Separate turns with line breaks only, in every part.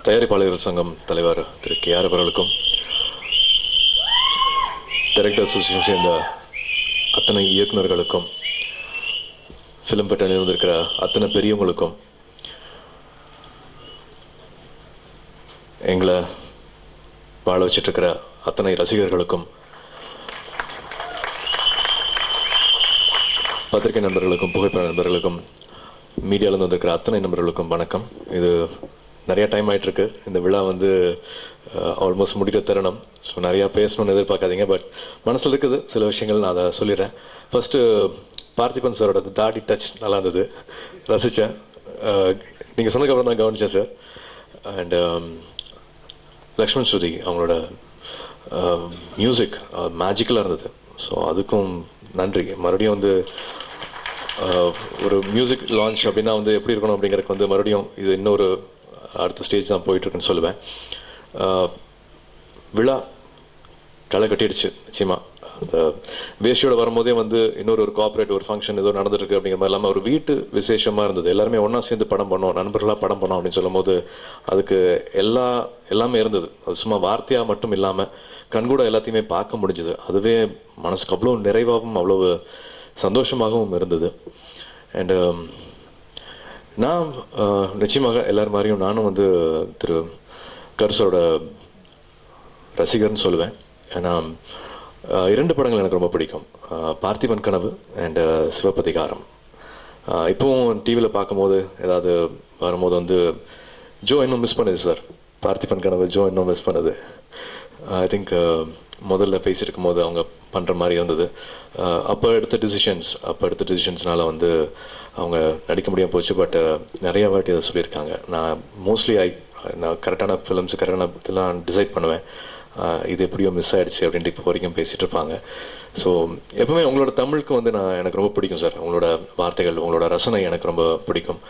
தயாரிப்பாளர்கள் சங்கம் தலைவர் திரு KR அவர்களுக்கும், டைரக்டர் அசோசியேஷன் சேர்ந்த அத்தனை இயக்குநர்களுக்கும், ஃபிலிம் பட்டியலில் வந்திருக்கிற அத்தனை பெரியவங்களுக்கும், எங்களை வாழ வச்சிட்ருக்கிற அத்தனை ரசிகர்களுக்கும், பத்திரிகை நண்பர்களுக்கும், புகைப்பட நண்பர்களுக்கும், மீடியாவிலேருந்து வந்திருக்கிற அத்தனை நண்பர்களுக்கும் வணக்கம். இது நிறையா டைம் ஆகிட்டுருக்கு. இந்த விழா வந்து ஆல்மோஸ்ட் முடிக்கிற தருணம். ஸோ நிறையா பேசணும்னு எதிர்பார்க்காதீங்க. பட் மனசில் இருக்குது சில விஷயங்கள், நான் அதை சொல்லிடுறேன். ஃபஸ்ட்டு பார்த்திபன் சாரோட தாடி டச் நல்லா இருந்தது, ரசித்தேன். நீங்கள் சொன்னதுக்கப்புறம் தான் கவனித்தேன் சார். அண்ட் லக்ஷ்மண் ஸ்ருதி அவங்களோட மியூசிக் மேஜிக்கலாக இருந்தது. ஸோ அதுக்கும் நன்றி. மறுபடியும் வந்து ஒரு மியூசிக் லான்ச் அப்படின்னா வந்து எப்படி இருக்கணும் அப்படிங்கிறதுக்கு வந்து மறுபடியும் இது இன்னொரு அடுத்த ஸ்டேஜ் தான் போயிட்டுருக்குன்னு சொல்லுவேன். விழா களை கட்டிடுச்சு நிச்சயமாக. அந்த வேஷ்டியோட வரும்போதே வந்து இன்னொரு கோஆப்ரேட் ஒரு ஃபங்க்ஷன் ஏதோ நடந்துருக்கு அப்படிங்கிற மாதிரி இல்லாமல் ஒரு வீட்டு விசேஷமாக இருந்தது. எல்லாருமே ஒன்றா சேர்ந்து படம் பண்ணோம், நண்பர்களாக படம் பண்ணோம் அப்படின்னு சொல்லும் போது அதுக்கு எல்லாமே இருந்தது. அது சும்மா வார்த்தையாக மட்டும் இல்லாமல் கண்கூட எல்லாத்தையுமே பார்க்க முடிஞ்சுது. அதுவே மனசுக்கு அவ்வளோ நிறைவாகவும் அவ்வளோ சந்தோஷமாகவும் இருந்தது. அண்டு நான் நிச்சயமாக எல்லார் மாதிரியும் நானும் வந்து திரு கருசரோட ரசிகர்னு சொல்லுவேன். ஏன்னா 2 படங்கள் எனக்கு ரொம்ப பிடிக்கும், பார்த்திபன் கனவு அண்டு சிவப்பதிகாரம். இப்போவும் டிவியில் பார்க்கும்போது ஏதாவது வரும்போது வந்து ஜோ இன்னும் மிஸ் பண்ணுது சார். பார்த்திபன் கனவு ஜோ இன்னும் மிஸ் பண்ணுது. ஐ திங்க் முதல்ல பேசியிருக்கும் போது அவங்க பண்ணுற மாதிரி இருந்தது. அப்போ எடுத்த டிசிஷன்ஸ்னால வந்து அவங்க நடிக்க முடியாமல் போச்சு. பட் நிறைய வாட்டி அதை சொல்லியிருக்காங்க. நான் மோஸ்ட்லி நான் கரெக்டான ஃபிலிம்ஸ் கரெக்டான இதெல்லாம் டிசைட் பண்ணுவேன். இது எப்படியோ மிஸ் ஆகிடுச்சு அப்படின்ட்டு இப்போ வரைக்கும் பேசிகிட்டு இருப்பாங்க. ஸோ எப்பவுமே உங்களோட தமிழுக்கு வந்து எனக்கு ரொம்ப பிடிக்கும் சார். உங்களோட வார்த்தைகள், உங்களோட ரசனை எனக்கு ரொம்ப பிடிக்கும்.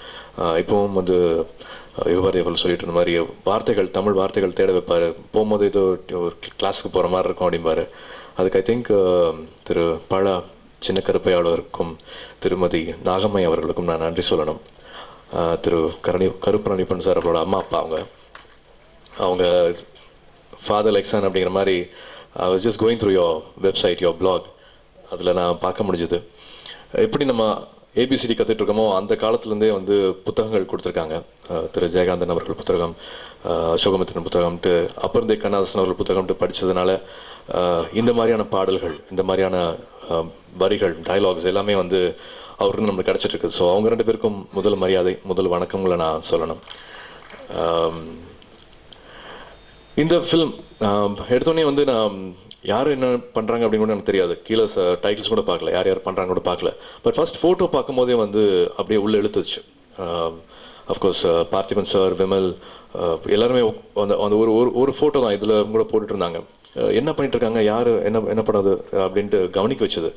இப்போவும் வந்து யுவர்கள் சொல்லிட்டு இருந்த மாதிரி வார்த்தைகள், தமிழ் வார்த்தைகள் தேட வைப்பார். போகும்போது ஏதோ ஒரு கிளாஸுக்கு போகிற மாதிரி இருக்கும் அப்படிம்பாரு. அதுக்கு ஐ திங்க் திரு பழ சின்ன கருப்பையாளருக்கும் திருமதி நாகம்மை அவர்களுக்கும் நான் நன்றி சொல்லணும். திரு கருப்பரணிப்பன் சார் அவரோட அம்மா அப்பா, அவங்க ஃபாதர் லைக் சன் அப்படிங்கிற மாதிரி. I was just going through your website, your blog. அதில் நான் பார்க்க முடிஞ்சுது எப்படி நம்ம ABCD கற்றுட்டு இருக்கோமோ அந்த காலத்துலேருந்தே வந்து புத்தகங்கள் கொடுத்துருக்காங்க. திரு ஜெயகாந்தன் அவர்கள் புத்தகம், அசோகமித்திரன் புத்தகம்ட்டு, அப்புறந்தே கண்ணதாசன் அவர்கள் புத்தகம்ட்டு படித்ததுனால இந்த மாதிரியான பாடல்கள், இந்த மாதிரியான வரிகள், டயலாக்ஸ் எல்லாமே வந்து அவருக்கு நம்மளுக்கு கிடச்சிட்ருக்கு. ஸோ அவங்க 2 பேருக்கும் முதல் மரியாதை, முதல் வணக்கங்களை நான் சொல்லணும். இந்த ஃபிலிம் எடுத்தோடனே வந்து நான் யார் என்ன பண்ணுறாங்க அப்படின்னு கூட எனக்கு தெரியாது. கீழே டைட்டில்ஸ் கூட பார்க்கல, யார் யார் பண்ணுறாங்க கூட பார்க்கல. பட் ஃபர்ஸ்ட் ஃபோட்டோ பார்க்கும்போதே வந்து அப்படியே உள்ளே இழுத்துச்சு. அஃப்கோர்ஸ் பார்த்திபன் சார், விமல் எல்லாருமே அந்த அந்த ஒரு ஃபோட்டோ தான் இதில் கூட போட்டுட்டு இருந்தாங்க. என்ன பண்ணிட்டு இருக்காங்க, யார் என்ன பண்ணது அப்படின்ட்டு கவனிக்க வச்சது.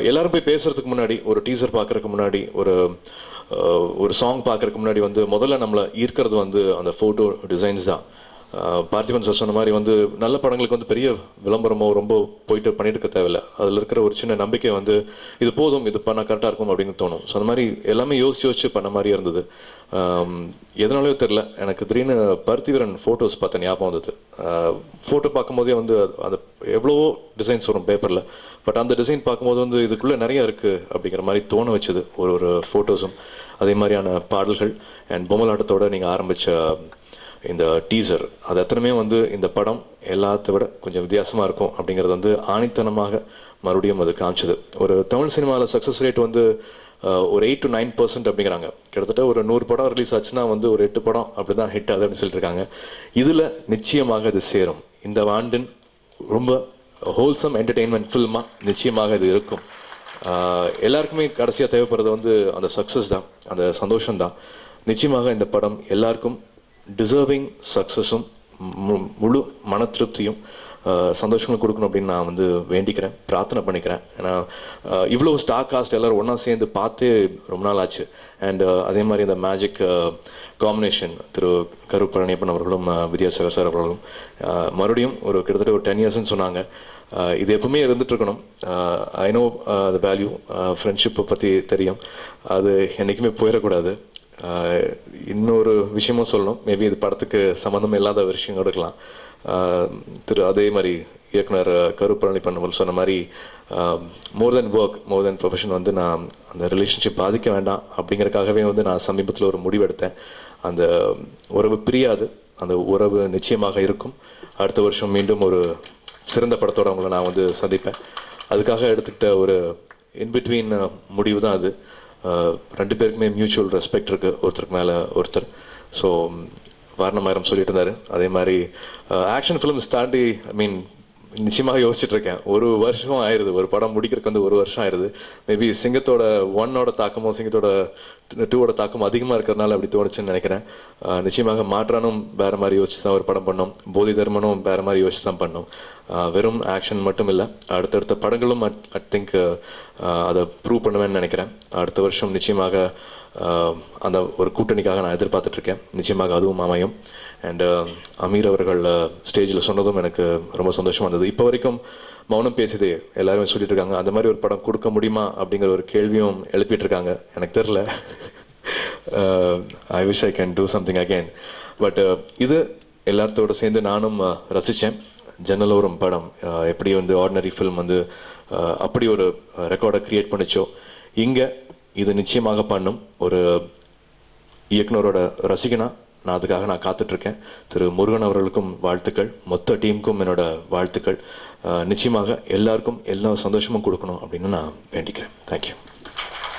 எல்லாரும் போய் பேசுறதுக்கு முன்னாடி, ஒரு டீசர் பார்க்கறதுக்கு முன்னாடி, ஒரு சாங் பார்க்கறதுக்கு முன்னாடி வந்து முதல்ல நம்மளை ஈர்க்கிறது வந்து அந்த ஃபோட்டோ டிசைன்ஸ் தான். பார்த்திபன் சார் சொன்ன மாதிரி வந்து நல்ல படங்களுக்கு வந்து பெரிய விளம்பரமோ ரொம்ப போயிட்டு பண்ணிட்டு இருக்க தேவையில்லை. அதில் இருக்கிற ஒரு சின்ன நம்பிக்கை வந்து இது போதும், இது பண்ணால் கரெக்டாக இருக்கும் அப்படின்னு தோணும். ஸோ அந்த மாதிரி எல்லாமே யோசிச்சு பண்ண மாதிரி இருந்தது. எதனாலயோ தெரில, எனக்கு திடீர்னு பருத்திவீரன் ஃபோட்டோஸ் பார்த்த ஞாபகம் வந்தது. ஃபோட்டோ பார்க்கும்போதே வந்து அந்த எவ்வளவோ டிசைன்ஸ் வரும் பேப்பரில். பட் அந்த டிசைன் பார்க்கும்போது வந்து இதுக்குள்ளே நிறையா இருக்குது அப்படிங்கிற மாதிரி தோண வச்சுது ஒரு ஃபோட்டோஸும். அதே மாதிரியான பாடல்கள் அண்ட் பொம்மலாட்டத்தோடு நீங்கள் ஆரம்பித்த இந்த டீசர், அது எத்தனையுமே வந்து இந்த படம் எல்லாத்த விட கொஞ்சம் வித்தியாசமாக இருக்கும் அப்படிங்கிறது வந்து ஆணித்தனமாக மறுபடியும் அது காமிச்சது. ஒரு தமிழ் சினிமாவில் சக்ஸஸ் ரேட் வந்து ஒரு 8 to 9% அப்படிங்கிறாங்க. கிட்டத்தட்ட ஒரு 100 படம் ரிலீஸ் ஆச்சுன்னா வந்து ஒரு 8 படம் அப்படி தான் ஹிட் ஆகுது அப்படின்னு சொல்லிட்டு இருக்காங்க. இதில் நிச்சயமாக இது சேரும். இந்த ஆண்டின் ரொம்ப ஹோல்சம் என்டர்டெயின்மெண்ட் ஃபில்மாக நிச்சயமாக இது இருக்கும். எல்லாருக்குமே கடைசியாக தேவைப்படுறது வந்து அந்த சக்ஸஸ் தான், அந்த சந்தோஷம்தான். நிச்சயமாக இந்த படம் எல்லாருக்கும் டிசர்விங் சக்ஸஸும் முழு மன திருப்தியும் சந்தோஷங்களும் கொடுக்கணும் அப்படின்னு நான் வந்து வேண்டிக்கிறேன், பிரார்த்தனை பண்ணிக்கிறேன். ஏன்னா இவ்வளோ ஸ்டார் காஸ்ட் எல்லோரும் ஒன்றா சேர்ந்து பார்த்தே ரொம்ப நாள் ஆச்சு. அண்ட் அதே மாதிரி இந்த மேஜிக் காம்பினேஷன் திரு கருப்பரணியப்பன் அவர்களும் வித்யாசாகர் சார் அவர்களும் மறுபடியும் கிட்டத்தட்ட ஒரு 10 yearsன்னு சொன்னாங்க. இது எப்பவுமே இருந்துட்டு இருக்கணும். ஐ நோ த வேல்யூ, ஃப்ரெண்ட்ஷிப்பை பற்றி தெரியும். அது என்றைக்குமே போயிடக்கூடாது. இன்னொரு விஷயமும் சொல்லணும், மேபி இது படத்துக்கு சம்மந்தம் இல்லாத ஒரு விஷயம் எடுக்கலாம். அதே மாதிரி இயக்குனர் கருப்பழனி பண்ணவல் சொன்ன மாதிரி மோர் தென் ஒர்க், மோர் தென் ப்ரொஃபஷன் வந்து நான் அந்த ரிலேஷன்ஷிப் பாதிக்க வேண்டாம் அப்படிங்கறக்காகவே வந்து நான் சமீபத்தில் ஒரு முடிவெடுத்தேன். அந்த உறவு பிரியாது, அந்த உறவு நிச்சயமாக இருக்கும். அடுத்த வருஷம் மீண்டும் ஒரு சிறந்த படத்தோட அவங்கள நான் வந்து சந்திப்பேன். அதுக்காக எடுத்துக்கிட்ட ஒரு இன்பிட்வீன் முடிவு தான் அது. ரெண்டு பேருக்குமே மியூச்சுவல் ரெஸ்பெக்ட் இருக்கு ஒருத்தருக்கு மேலே ஒருத்தர். ஸோ வாரணமாயிரம் சொல்லிட்டு இருந்தாரு, அதே மாதிரி ஆக்ஷன் ஃபிலிம்ஸ் தாண்டி ஐ மீன் நிச்சயமாக யோசிச்சுட்டு இருக்கேன். ஒரு வருஷம் ஆயிடுது, ஒரு படம் முடிக்கிறதுக்கு வந்து ஒரு வருஷம் ஆயிடுது. மேபி சிங்கத்தோட 1ஓட தாக்கமும் சிங்கத்தோட 2ஓட தாக்கம் அதிகமாக இருக்கிறதுனால அப்படி தோணுச்சுன்னு நினைக்கிறேன். நிச்சயமாக மாற்றானும் வேற மாதிரி யோசிச்சு தான் ஒரு படம் பண்ணோம், போதி தர்மனும் வேற மாதிரி யோசிச்சு தான் பண்ணோம். வெறும் ஆக்ஷன் மட்டும் இல்லை, அடுத்தடுத்த படங்களும் ஐ திங்க் அதை ப்ரூவ் பண்ணுவேன்னு நினைக்கிறேன். அடுத்த வருஷம் நிச்சயமாக அந்த ஒரு கூட்டணிக்காக நான் எதிர்பார்த்துட்டு இருக்கேன். நிச்சயமாக அதுவும் அமையும். அண்ட் அமீர் அவர்கள் ஸ்டேஜில் சொன்னதும் எனக்கு ரொம்ப சந்தோஷமா இருந்தது. இப்போ வரைக்கும் மௌனம் பேசுதே எல்லாருமே சொல்லிட்டு இருக்காங்க, அந்த மாதிரி ஒரு படம் கொடுக்க முடியுமா அப்படிங்கிற ஒரு கேள்வியும் எழுப்பிட்டு இருக்காங்க. எனக்கு தெரியல, I wish I can do something again. But இது எல்லாத்தோட சேர்ந்து நானும் ரசித்தேன். ஜன்னலோரம் படம் எப்படி வந்து ஆர்டினரி ஃபில்ம் வந்து அப்படி ஒரு ரெக்கார்டை கிரியேட் பண்ணிச்சோ, இங்கே இது நிச்சயமாக பண்ணும். ஒரு இயக்குனரோட ரசிகனா நான் அதுக்காக நான் காத்துட்ருக்கேன். திரு முருகன் அவர்களுக்கும் வாழ்த்துக்கள், மொத்த டீமுக்கும் என்னோட வாழ்த்துக்கள். நிச்சயமாக எல்லாருக்கும் எல்லா சந்தோஷமும் கொடுக்கணும் அப்படின்னு நான் வேண்டிக்கிறேன். தேங்க்யூ.